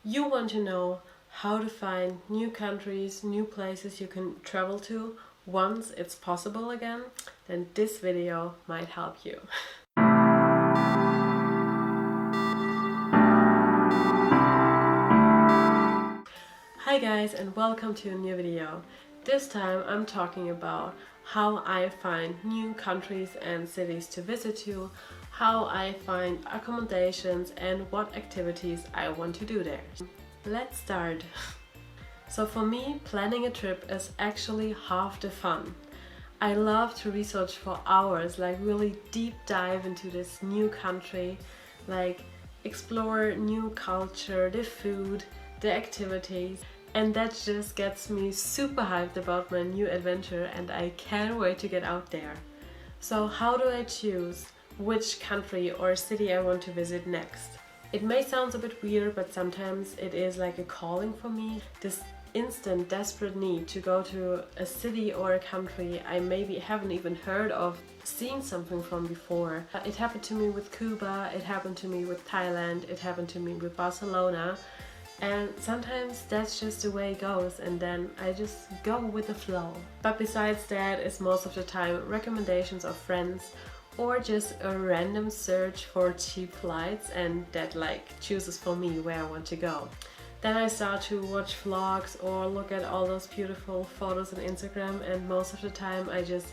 You want to know how to find new countries, new places you can travel to once it's possible again, then this video might help you. Hi guys, and welcome to a new video. This time I'm talking about how I find new countries and cities to visit to, how I find accommodations and what activities I want to do there. Let's start. So for me, planning a trip is actually half the fun. I love to research for hours, like really deep dive into this new country, like explore new culture, the food, the activities. And that just gets me super hyped about my new adventure and I can't wait to get out there. So how do I choose which country or city I want to visit next? It may sound a bit weird, but sometimes it is like a calling for me. This instant desperate need to go to a city or a country I maybe haven't even heard of, seen something from before. It happened to me with Cuba, it happened to me with Thailand, it happened to me with Barcelona. And sometimes that's just the way it goes and then I just go with the flow. But besides that, it's most of the time recommendations of friends or just a random search for cheap flights and that like chooses for me where I want to go. Then I start to watch vlogs or look at all those beautiful photos on Instagram and most of the time I just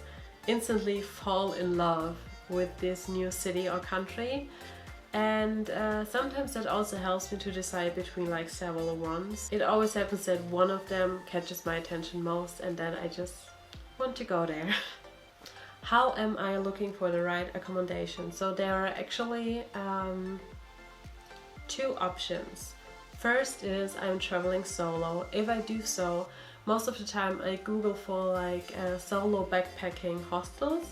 instantly fall in love with this new city or country. And sometimes that also helps me to decide between like several ones. It always happens that one of them catches my attention most and then I just want to go there. How am I looking for the right accommodation? So there are actually two options. First is I'm traveling solo. If I do so, most of the time I Google for like solo backpacking hostels.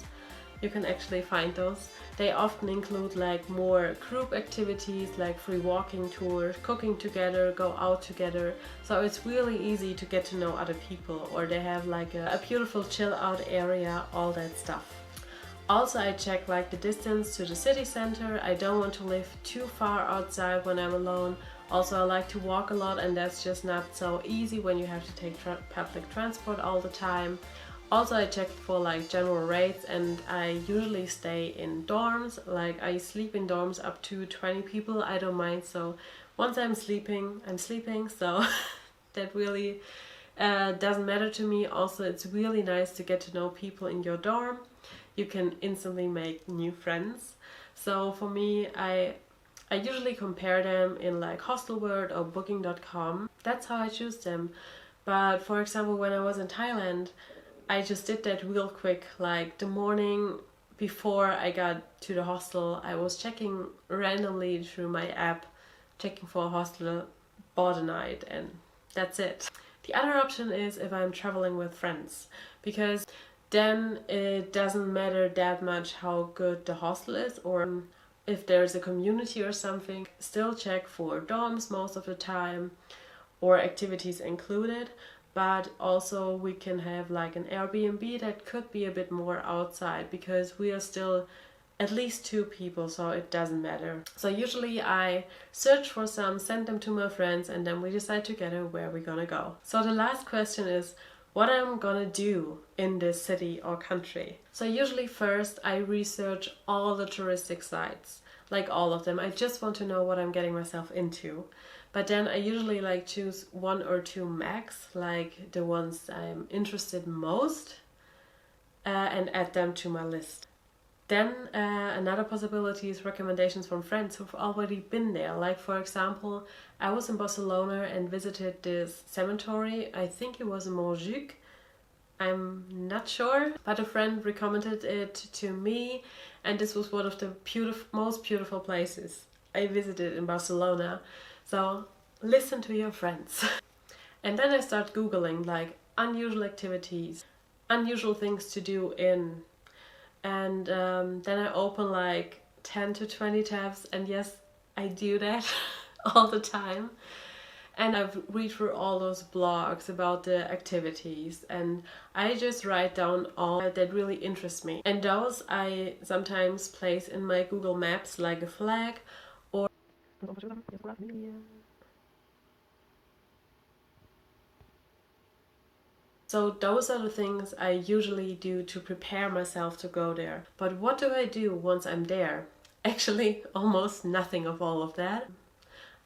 You can actually find those. They often include like more group activities like free walking tours, cooking together, go out together. So it's really easy to get to know other people, or they have like a beautiful chill out area, all that stuff. Also I check like the distance to the city center. I don't want to live too far outside when I'm alone. Also I like to walk a lot and that's just not so easy when you have to take public transport all the time. Also I checked for like general rates and I usually stay in dorms, like I sleep in dorms up to 20 people, I don't mind. So once I'm sleeping, so that really doesn't matter to me. Also it's really nice to get to know people in your dorm. You can instantly make new friends. So for me, I usually compare them in like Hostelworld or booking.com. That's how I choose them. But for example, when I was in Thailand, I just did that real quick, like the morning before I got to the hostel, I was checking randomly through my app, checking for a hostel, bought a night, and that's it. The other option is if I'm traveling with friends, because then it doesn't matter that much how good the hostel is or if there's a community or something. Still check for dorms most of the time or activities included. But also we can have like an Airbnb that could be a bit more outside because we are still at least two people, so it doesn't matter. So usually I search for some, send them to my friends and then we decide together where we're gonna go. So the last question is what I'm gonna do in this city or country. So usually first I research all the touristic sites, like all of them. I just want to know what I'm getting myself into. But then I usually like choose one or two max, like the ones I'm interested most, and add them to my list. Then another possibility is recommendations from friends who've already been there. Like for example, I was in Barcelona and visited this cemetery. I think it was in Montjuic. I'm not sure, but a friend recommended it to me and this was one of the most beautiful places I visited in Barcelona. So listen to your friends. And then I start Googling like unusual activities, unusual things to do in. And then I open like 10 to 20 tabs and yes, I do that all the time. And I've read through all those blogs about the activities and I just write down all that really interests me. And those I sometimes place in my Google Maps like a flag or So those are the things I usually do to prepare myself to go there. But what do I do once I'm there? Actually, almost nothing of all of that.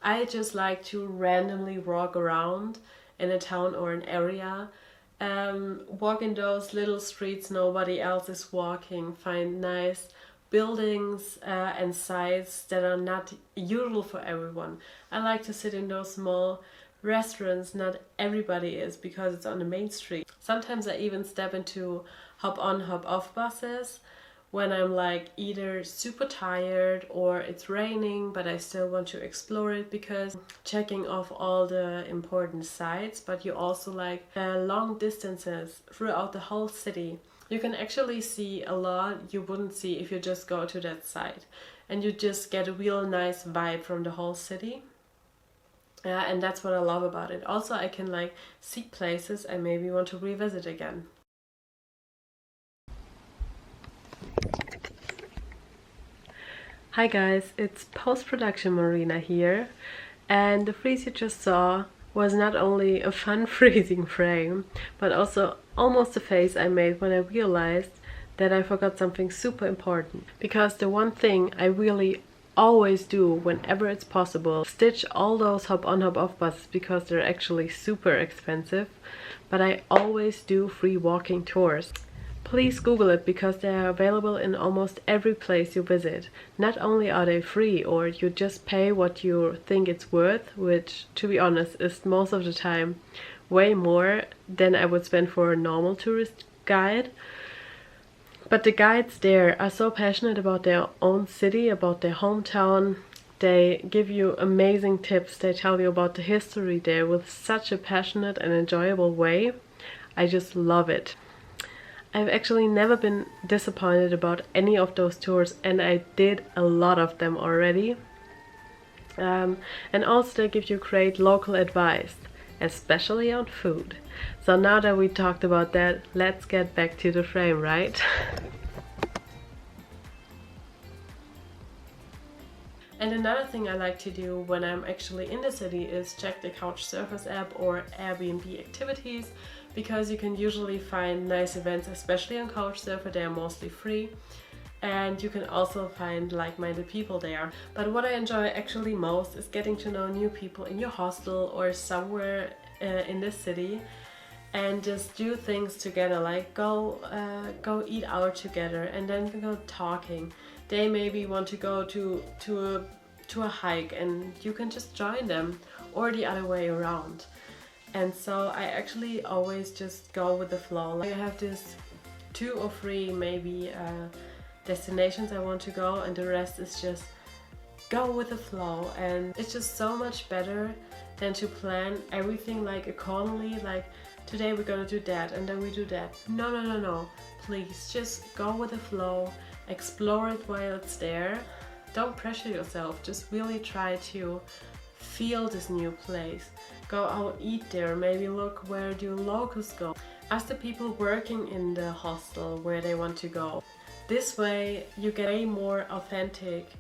I just like to randomly walk around in a town or an area, walk in those little streets nobody else is walking, find nice buildings and sites that are not usual for everyone. I like to sit in those small restaurants not everybody is because it's on the main street. Sometimes I even step into hop on hop off buses when I'm like either super tired or it's raining but I still want to explore it, because checking off all the important sites, but you also like long distances throughout the whole city. You can actually see a lot you wouldn't see if you just go to that site, and you just get a real nice vibe from the whole city. And that's what I love about it. Also, I can like see places I maybe want to revisit again. Hi guys, it's post-production Marina here, and the freeze you just saw was not only a fun freezing frame, but also almost the face I made when I realized that I forgot something super important. Because the one thing I really always do whenever it's possible, stitch all those hop on hop off buses because they're actually super expensive, but I always do free walking tours. Please Google it because they are available in almost every place you visit. Not only are they free, or you just pay what you think it's worth, which to be honest is most of the time way more than I would spend for a normal tourist guide. But the guides there are so passionate about their own city, about their hometown. They give you amazing tips. They tell you about the history there with such a passionate and enjoyable way. I just love it. I've actually never been disappointed about any of those tours, and I did a lot of them already. And also they give you great local advice, especially on food. So now that we talked about that, let's get back to the frame, right? And another thing I like to do when I'm actually in the city is check the Couchsurfers app or Airbnb activities, because you can usually find nice events, especially on Couchsurfer. They are mostly free, and you can also find like-minded people there. But what I enjoy actually most is getting to know new people in your hostel or somewhere in the city, and just do things together, like go eat out together and then go talking. They maybe want to go to a hike and you can just join them, or the other way around. And so I actually always just go with the flow. Like I have this 2 or 3 maybe destinations I want to go, and the rest is just go with the flow. And it's just so much better than to plan everything like accordingly, like today we're gonna do that and then we do that. No. Please just go with the flow, explore it while it's there. Don't pressure yourself, just really try to feel this new place. Go out, eat there, maybe look where do locals go. Ask the people working in the hostel where they want to go. This way you get a more authentic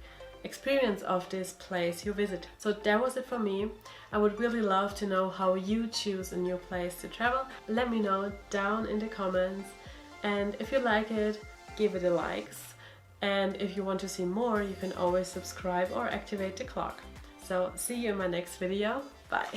experience of this place you visit. So that was it for me. I would really love to know how you choose a new place to travel. Let me know down in the comments, and if you like it, give it a likes. And if you want to see more, you can always subscribe or activate the clock. So see you in my next video. Bye!